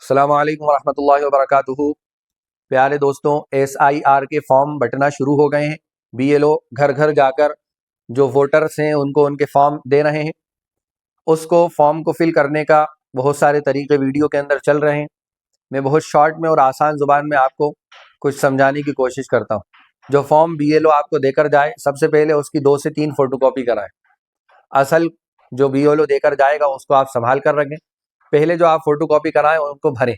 السلام علیکم ورحمۃ اللہ وبرکاتہ۔ پیارے دوستوں، SIR کے فارم بٹنا شروع ہو گئے ہیں۔ BLO گھر گھر جا کر جو ووٹرس ہیں ان کو ان کے فارم دے رہے ہیں۔ اس کو فارم کو فل کرنے کا بہت سارے طریقے ویڈیو کے اندر چل رہے ہیں۔ میں بہت شارٹ میں اور آسان زبان میں آپ کو کچھ سمجھانے کی کوشش کرتا ہوں۔ جو فارم BLO آپ کو دے کر جائے، سب سے پہلے اس کی 2 سے 3 فوٹو کاپی کرائیں۔ اصل جو BLO دے کر جائے گا اس کو آپ سنبھال کر رکھیں۔ پہلے جو آپ فوٹو کاپی کرائیں ان کو بھریں۔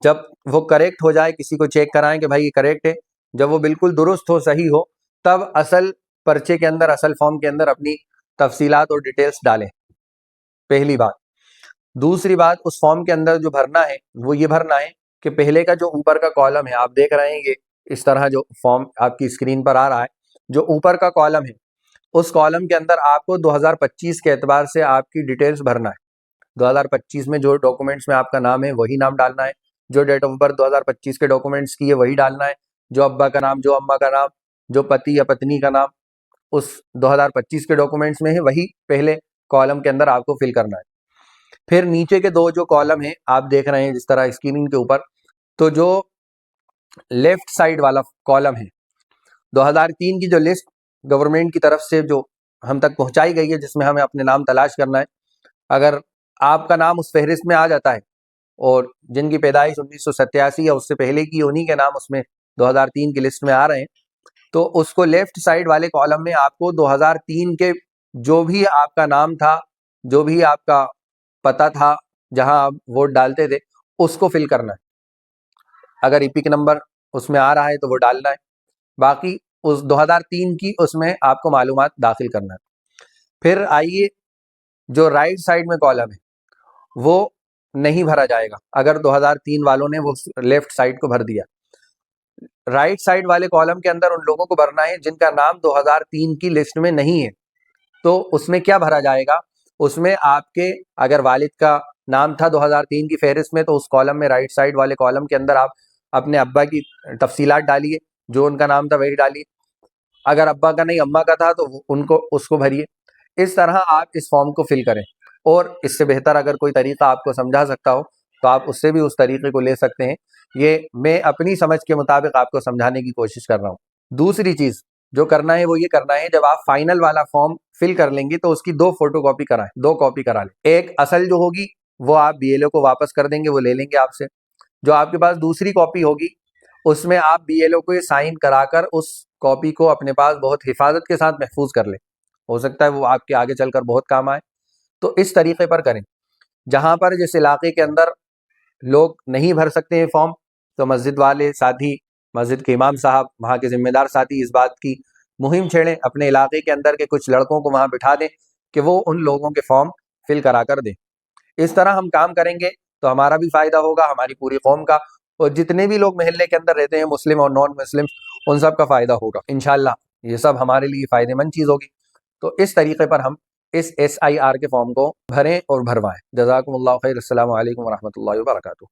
جب وہ کریکٹ ہو جائے، کسی کو چیک کرائیں کہ بھائی یہ کریکٹ ہے، جب وہ بالکل درست ہو، صحیح ہو، تب اصل پرچے کے اندر، اصل فارم کے اندر اپنی تفصیلات اور ڈیٹیلز ڈالیں۔ پہلی بات۔ دوسری بات، اس فارم کے اندر جو بھرنا ہے وہ یہ بھرنا ہے کہ پہلے کا جو اوپر کا کالم ہے، آپ دیکھ رہے ہیں یہ اس طرح جو فارم آپ کی اسکرین پر آ رہا ہے، جو اوپر کا کالم ہے اس کالم کے اندر آپ کو 2025 کے اعتبار سے آپ کی ڈیٹیلز بھرنا ہے۔ 2025 میں جو ڈاکومنٹس میں آپ کا نام ہے وہی نام ڈالنا ہے۔ جو ڈیٹ آف برتھ 2025 کے ڈاکومنٹس کی ہے وہی ڈالنا ہے۔ جو ابا کا نام، جو اماں کا نام، جو پتی یا پتنی کا نام اس 2025 کے ڈاکومنٹس میں ہے وہی پہلے کالم کے اندر آپ کو فل کرنا ہے۔ پھر نیچے کے 2 جو کالم ہیں آپ دیکھ رہے ہیں جس طرح اسکرین کے اوپر، تو جو لیفٹ سائڈ والا کالم ہے، 2003 کی جو لسٹ گورنمنٹ کی طرف سے جو ہم تک پہنچائی گئی ہے، جس میں ہمیں اپنے نام تلاش کرنا ہے، اگر آپ کا نام اس فہرست میں آ جاتا ہے اور جن کی پیدائش 1987 یا اس سے پہلے کی، انہی کے نام اس میں 2003 کی لسٹ میں آ رہے ہیں، تو اس کو لیفٹ سائڈ والے کالم میں آپ کو 2003 کے جو بھی آپ کا نام تھا، جو بھی آپ کا پتہ تھا، جہاں آپ ووٹ ڈالتے تھے، اس کو فل کرنا ہے۔ اگر ایپک نمبر اس میں آ رہا ہے تو وہ ڈالنا ہے، باقی اس 2003 کی اس میں آپ کو معلومات داخل کرنا ہے۔ پھر آئیے، جو رائٹ سائڈ میں کالم ہے وہ نہیں بھرا جائے گا اگر 2003 والوں نے وہ لیفٹ سائڈ کو بھر دیا۔ رائٹ سائڈ والے کالم کے اندر ان لوگوں کو بھرنا ہے جن کا نام 2003 کی لسٹ میں نہیں ہے۔ تو اس میں کیا بھرا جائے گا؟ اس میں آپ کے اگر والد کا نام تھا 2003 کی فہرست میں، تو اس کالم میں، رائٹ سائڈ والے کالم کے اندر آپ اپنے ابا کی تفصیلات ڈالیے، جو ان کا نام تھا وہی ڈالیے۔ اگر ابا کا نہیں اماں کا تھا تو اس کو بھریے۔ اس طرح آپ اس فارم کو فل کریں، اور اس سے بہتر اگر کوئی طریقہ آپ کو سمجھا سکتا ہو تو آپ اس سے بھی اس طریقے کو لے سکتے ہیں۔ یہ میں اپنی سمجھ کے مطابق آپ کو سمجھانے کی کوشش کر رہا ہوں۔ دوسری چیز جو کرنا ہے وہ یہ کرنا ہے، جب آپ فائنل والا فارم فل کر لیں گے تو اس کی 2 فوٹو کاپی کرائیں، 2 کاپی کرا لیں۔ ایک اصل جو ہوگی وہ آپ BLO کو واپس کر دیں گے، وہ لے لیں گے آپ سے۔ جو آپ کے پاس دوسری کاپی ہوگی اس میں آپ BLO کو یہ سائن کرا کر اس کاپی کو اپنے پاس بہت حفاظت کے ساتھ محفوظ کر لیں، ہو سکتا ہے وہ آپ کے آگے چل کر بہت کام آئے۔ تو اس طریقے پر کریں۔ جہاں پر جس علاقے کے اندر لوگ نہیں بھر سکتے ہیں فارم، تو مسجد والے ساتھی، مسجد کے امام صاحب، وہاں کے ذمہ دار ساتھی اس بات کی مہم چھیڑیں، اپنے علاقے کے اندر کے کچھ لڑکوں کو وہاں بٹھا دیں کہ وہ ان لوگوں کے فارم فل کرا کر دیں۔ اس طرح ہم کام کریں گے تو ہمارا بھی فائدہ ہوگا، ہماری پوری قوم کا، اور جتنے بھی لوگ محلے کے اندر رہتے ہیں، مسلم اور نان مسلم، ان سب کا فائدہ ہوگا انشاءاللہ۔ یہ سب ہمارے لیے فائدہ مند چیز ہوگی۔ تو اس طریقے پر ہم اس SIR کے فارم کو بھریں اور بھروائیں۔ جزاکم اللہ خیر۔ السلام علیکم ورحمۃ اللہ وبرکاتہ۔